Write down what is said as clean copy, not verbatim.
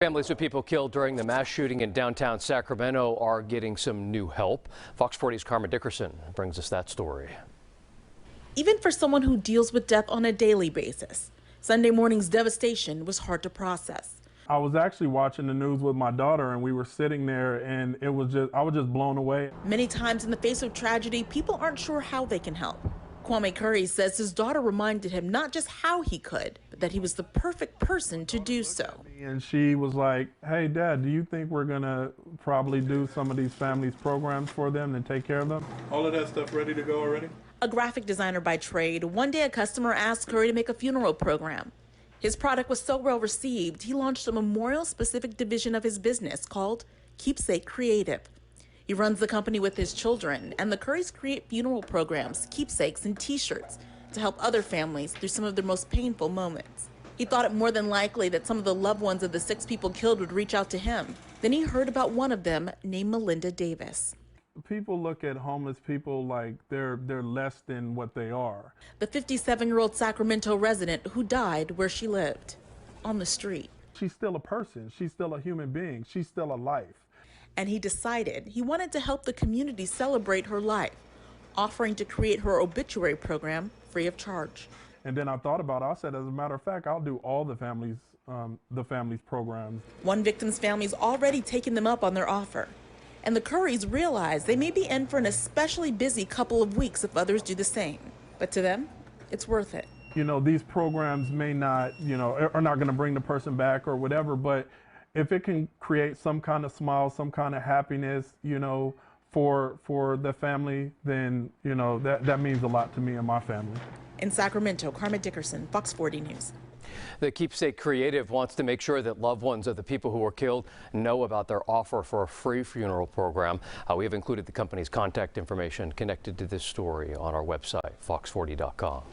Families of people killed during the mass shooting in downtown Sacramento are getting some new help. Fox 40's Carmen Dickerson brings us that story. Even for someone who deals with death on a daily basis, Sunday morning's devastation was hard to process. I was actually watching the news with my daughter, and we were sitting there, and I was just blown away. Many times in the face of tragedy, people aren't sure how they can help. Kwame Curry says his daughter reminded him not just how he could, but that he was the perfect person to do so. And she was like, "Hey, Dad, do you think we're gonna probably do some of these families' programs for them and take care of them?" All of that stuff ready to go already? A graphic designer by trade, one day a customer asked Curry to make a funeral program. His product was so well received, he launched a memorial-specific division of his business called Keepsake Creative. He runs the company with his children, and the Currys create funeral programs, keepsakes, and T-shirts to help other families through some of their most painful moments. He thought it more than likely that some of the loved ones of the 6 people killed would reach out to him. Then he heard about one of them named Melinda Davis. People look at homeless people like they're less than what they are. The 57-year-old Sacramento resident who died where she lived, on the street. She's still a person. She's still a human being. She's still a life. And he decided he wanted to help the community celebrate her life, offering to create her obituary program free of charge. And then I thought about it. I said, as a matter of fact, I'll do all the families' programs. One victim's family's already taken them up on their offer. And the Currys realize they may be in for an especially busy couple of weeks if others do the same. But to them, it's worth it. You know, these programs may not, are not going to bring the person back or whatever, but if it can create some kind of smile, some kind of happiness, for the family, then, that means a lot to me and my family. In Sacramento, Carmen Dickerson, Fox 40 News. The Keepsake Creative wants to make sure that loved ones of the people who were killed know about their offer for a free funeral program. We have included the company's contact information connected to this story on our website, fox40.com.